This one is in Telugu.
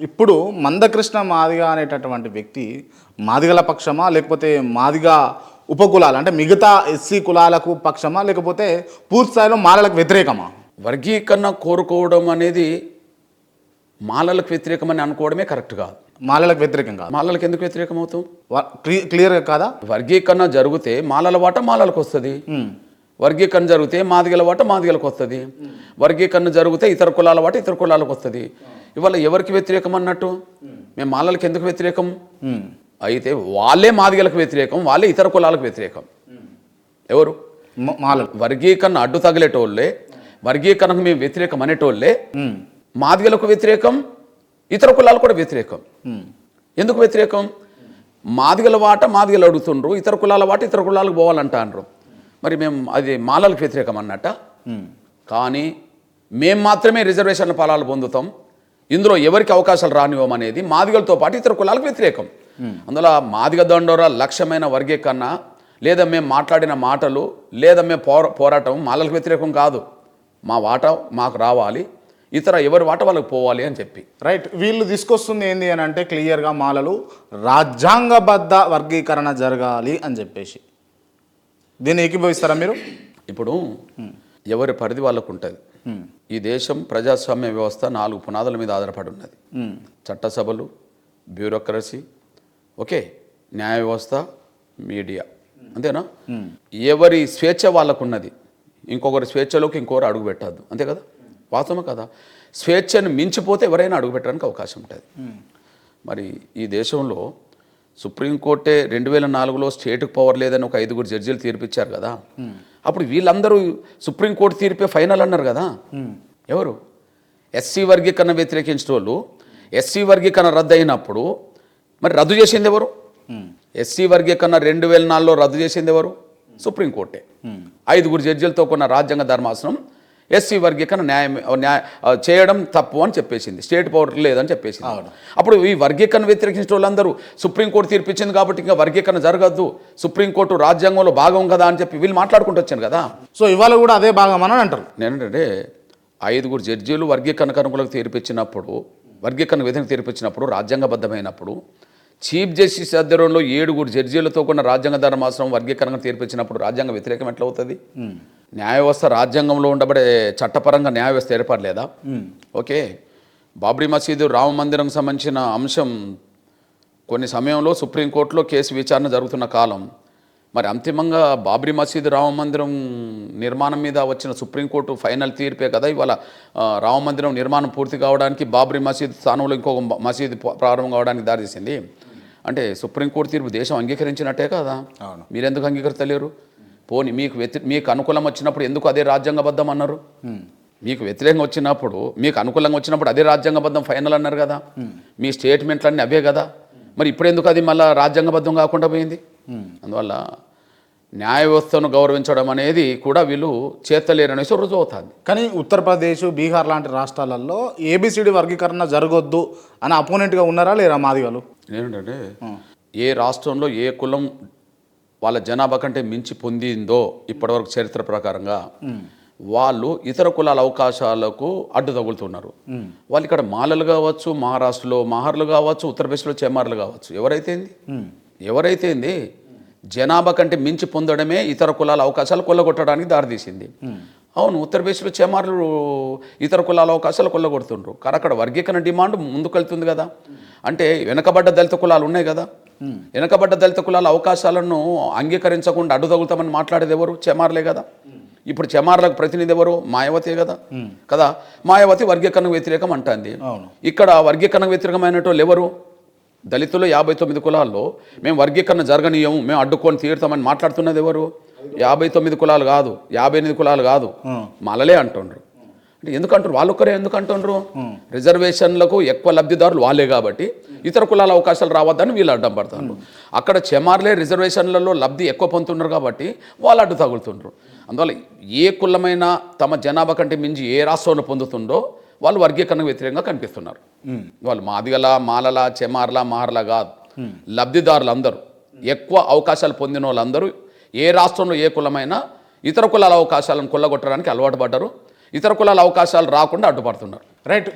ఇప్పుడు మందకృష్ణ మాదిగ అనేటటువంటి వ్యక్తి మాదిగల పక్షమా లేకపోతే మాదిగ ఉపకులాలు అంటే మిగతా ఎస్సీ కులాలకు పక్షమా లేకపోతే పూర్తి స్థాయిలో మాలలకు వ్యతిరేకమా? వర్గీకరణ కోరుకోవడం అనేది మాలలకు వ్యతిరేకమని అనుకోవడమే కరెక్ట్ కాదు. మాలలకు వ్యతిరేకం కాదు. మాలలకు ఎందుకు వ్యతిరేకం అవుతాం? క్లియర్గా కాదా? వర్గీకరణ జరిగితే మాలల వాట మాలలకు వస్తుంది, వర్గీకరణ జరిగితే మాదిగల వాట మాదిగలకు వస్తుంది, వర్గీకరణ జరిగితే ఇతర కులాల వాట ఇతర కులాలకు వస్తుంది. ఇవాళ ఎవరికి వ్యతిరేకం అన్నట్టు? మేము మాలలకు ఎందుకు వ్యతిరేకం? అయితే వాళ్ళే మాదిగలకు వ్యతిరేకం, వాళ్ళే ఇతర కులాలకు వ్యతిరేకం. ఎవరు? మాలలు. వర్గీకరణ అడ్డు తగిలేటోళ్ళే, వర్గీకరణకు మేము వ్యతిరేకం అనేటోళ్ళే మాదిగలకు వ్యతిరేకం, ఇతర కులాలు కూడా వ్యతిరేకం. ఎందుకు వ్యతిరేకం? మాదిగల వాట మాదిగలు అడుగుతుండ్రు, ఇతర కులాల వాట ఇతర కులాలకు పోవాలంటారు. మరి మేము అది మాలలకు వ్యతిరేకం అన్నట్ట? కానీ మేము మాత్రమే రిజర్వేషన్ల ఫలాలు పొందుతాం, ఇందులో ఎవరికి అవకాశాలు రానివ్వమనేది మాదిగలతో పాటు ఇతర కులాలకు వ్యతిరేకం. అందులో మాదిగ దండోరా లక్ష్యమైన వర్గీకరణ లేదా మేము మాట్లాడిన మాటలు లేదా మేము పోరాటం మాలలకు వ్యతిరేకం కాదు. మా వాట మాకు రావాలి, ఇతర ఎవరి వాట వాళ్ళకి పోవాలి అని చెప్పి. రైట్. వీళ్ళు తీసుకొస్తుంది ఏంది అని అంటే క్లియర్గా మాలలు రాజ్యాంగబద్ధ వర్గీకరణ జరగాలి అని చెప్పేసి. దీన్ని ఏకీభవిస్తారా మీరు? ఇప్పుడు ఎవరి పరిధి వాళ్ళకు ఉంటుంది. ఈ దేశం ప్రజాస్వామ్య వ్యవస్థ 4 పునాదుల మీద ఆధారపడి ఉన్నది. చట్టసభలు, బ్యూరోక్రసీ, ఓకే, న్యాయ వ్యవస్థ, మీడియా, అంతేనా? ఎవరి స్వేచ్ఛ వాళ్ళకు ఉన్నది, ఇంకొకరి స్వేచ్ఛలోకి ఇంకొకరు అడుగు పెట్టద్దు, అంతే కదా? వాస్తవమే కదా? స్వేచ్ఛను మించిపోతే ఎవరైనా అడుగు పెట్టడానికి అవకాశం ఉంటుంది. మరి ఈ దేశంలో సుప్రీంకోర్టే 2004లో స్టేట్కి పవర్ లేదని ఒక 5 జడ్జీలు తీర్పిచ్చారు కదా. అప్పుడు వీళ్ళందరూ సుప్రీంకోర్టు తీర్పే ఫైనల్ అన్నారు కదా. ఎవరు? ఎస్సీ వర్గీకరణ వ్యతిరేకించిన వాళ్ళు ఎస్సీ వర్గీకరణ రద్దు అయినప్పుడు మరి రద్దు చేసింది ఎవరు? ఎస్సీ వర్గీకరణ 2004లో రద్దు చేసింది ఎవరు? సుప్రీంకోర్టే. 5 జడ్జీలతో కొన్న రాజ్యాంగ ధర్మాసనం ఎస్సీ వర్గీకరణ చేయడం తప్పు అని చెప్పేసింది, స్టేట్ పవర్ లేదని చెప్పేసింది. అప్పుడు ఈ వర్గీకరణ వ్యతిరేకించిన వాళ్ళందరూ సుప్రీంకోర్టు తీర్పిచ్చింది కాబట్టి ఇంకా వర్గీకరణ జరగద్దు, సుప్రీంకోర్టు రాజ్యాంగంలో భాగం కదా అని చెప్పి వీళ్ళు మాట్లాడుకుంటూ వచ్చాను కదా. సో ఇవాళ కూడా అదే భాగం అని అంటారు. నేనంటే 5 జడ్జీలు వర్గీకరణ కనుకలకు తీర్పిచ్చినప్పుడు, వర్గీకరణ విధిని తీర్పిచ్చినప్పుడు, రాజ్యాంగబద్ధమైనప్పుడు, చీఫ్ జస్టిస్ ఆధ్వర్యంలో 7 జడ్జీలతో కొన్న రాజ్యాంగ ధర్మాసనం వర్గీకరణ తీర్పిచ్చినప్పుడు రాజ్యాంగ వ్యతిరేకం ఎట్లా అవుతుంది? న్యాయ వ్యవస్థ రాజ్యాంగంలో ఉండబడే చట్టపరంగా న్యాయ వ్యవస్థ ఏర్పడలేదా? ఓకే, బాబ్రీ మసీదు రామ మందిరం సంబంధించిన అంశం కొన్ని సమయంలో సుప్రీంకోర్టులో కేసు విచారణ జరుగుతున్న కాలం, మరి అంతిమంగా బాబ్రీ మసీదు రామ మందిరం నిర్మాణం మీద వచ్చిన సుప్రీంకోర్టు ఫైనల్ తీర్పే కదా ఇవాళ రామ మందిరం నిర్మాణం పూర్తి కావడానికి, బాబ్రీ మసీదు స్థానంలో ఇంకొక మసీదు ప్రారంభం కావడానికి దారితీసింది. అంటే సుప్రీంకోర్టు తీర్పు దేశం అంగీకరించినట్టే కదా. మీరెందుకు అంగీకరించలేరు? పోనీ మీకు అనుకూలం వచ్చినప్పుడు ఎందుకు అదే రాజ్యాంగబద్ధం అన్నారు? మీకు వ్యతిరేకంగా వచ్చినప్పుడు, మీకు అనుకూలంగా వచ్చినప్పుడు అదే రాజ్యాంగబద్ధం ఫైనల్ అన్నారు కదా. మీ స్టేట్మెంట్లన్నీ అవే కదా. మరి ఇప్పుడు ఎందుకు అది మళ్ళీ రాజ్యాంగబద్ధం కాకుండా పోయింది? అందువల్ల న్యాయ వ్యవస్థను గౌరవించడం అనేది కూడా వీళ్ళు చేతలేరనేసి రుజువు అవుతుంది. కానీ ఉత్తరప్రదేశ్, బీహార్ లాంటి రాష్ట్రాలలో ఏబిసిడి వర్గీకరణ జరగొద్దు అని అపోనెంట్గా ఉన్నారా లేరా మాదిగలు? ఏంటంటే ఏ రాష్ట్రంలో ఏ కులం వాళ్ళ జనాభా కంటే మించి పొందిందో ఇప్పటివరకు చరిత్ర ప్రకారంగా వాళ్ళు ఇతర కులాల అవకాశాలకు అడ్డు తగులుతున్నారు. వాళ్ళు ఇక్కడ మాలలు కావచ్చు, మహారాష్ట్రలో మహార్లు కావచ్చు, ఉత్తరప్రదేశ్లో చెమార్లు కావచ్చు, ఎవరైతే జనాభా కంటే మించి పొందడమే ఇతర కులాల అవకాశాలు కొల్లగొట్టడానికి దారితీసింది. అవును, ఉత్తరప్రదేశ్లో చెమార్లు ఇతర కులాల అవకాశాలు కొల్లగొడుతుండ్రు, కానీ అక్కడ వర్గీకరణ డిమాండ్ ముందుకెళ్తుంది కదా. అంటే వెనకబడ్డ దళిత కులాలు ఉన్నాయి కదా, వెనకబడ్డ దళిత కులాల అవకాశాలను అంగీకరించకుండా అడ్డు తగులుతామని మాట్లాడేది ఎవరు? చెమార్లే కదా. ఇప్పుడు చెమార్లకు ప్రతినిధి ఎవరు? మాయావతి కదా. మాయావతి వర్గీకరణ వ్యతిరేకం అంటుంది. ఇక్కడ వర్గీకరణ వ్యతిరేకమైనటువంటి ఎవరు? దళితులు 59 కులాల్లో మేము వర్గీకరణ జరగనీయము, మేము అడ్డుకొని తీరుతామని మాట్లాడుతున్నది ఎవరు? 59 కులాలు కాదు, 58 కులాలు కాదు, మాలలే అంటుండ్రు. అంటే ఎందుకంటారు? వాళ్ళొక్కరే ఎందుకు అంటుండ్రు? రిజర్వేషన్లకు ఎక్కువ లబ్ధిదారులు వాళ్ళే కాబట్టి ఇతర కులాల అవకాశాలు రావద్దని వీళ్ళు అడ్డం పడుతున్నారు. అక్కడ చెమార్లే రిజర్వేషన్లలో లబ్ధి ఎక్కువ పొందుతున్నారు కాబట్టి వాళ్ళు అడ్డు తగులుతుండ్రు. అందువల్ల ఏ కులమైనా తమ జనాభా కంటే మించి ఏ రాష్ట్రంలో పొందుతుండో వాళ్ళు వర్గీకరణ వ్యతిరేకంగా కనిపిస్తున్నారు. వాళ్ళు మాదిగల, మాలల, చెమార్ల, మహార్ల కాదు, లబ్ధిదారులు అందరూ, ఎక్కువ అవకాశాలు పొందిన వాళ్ళందరూ ఏ రాష్ట్రంలో ఏ కులమైనా ఇతర కులాల అవకాశాలను కొల్లగొట్టడానికి అలవాటు పడ్డారు. ఇతర కులాల అవకాశాలు రాకుండా అడ్డుపడుతున్నారు. రైట్.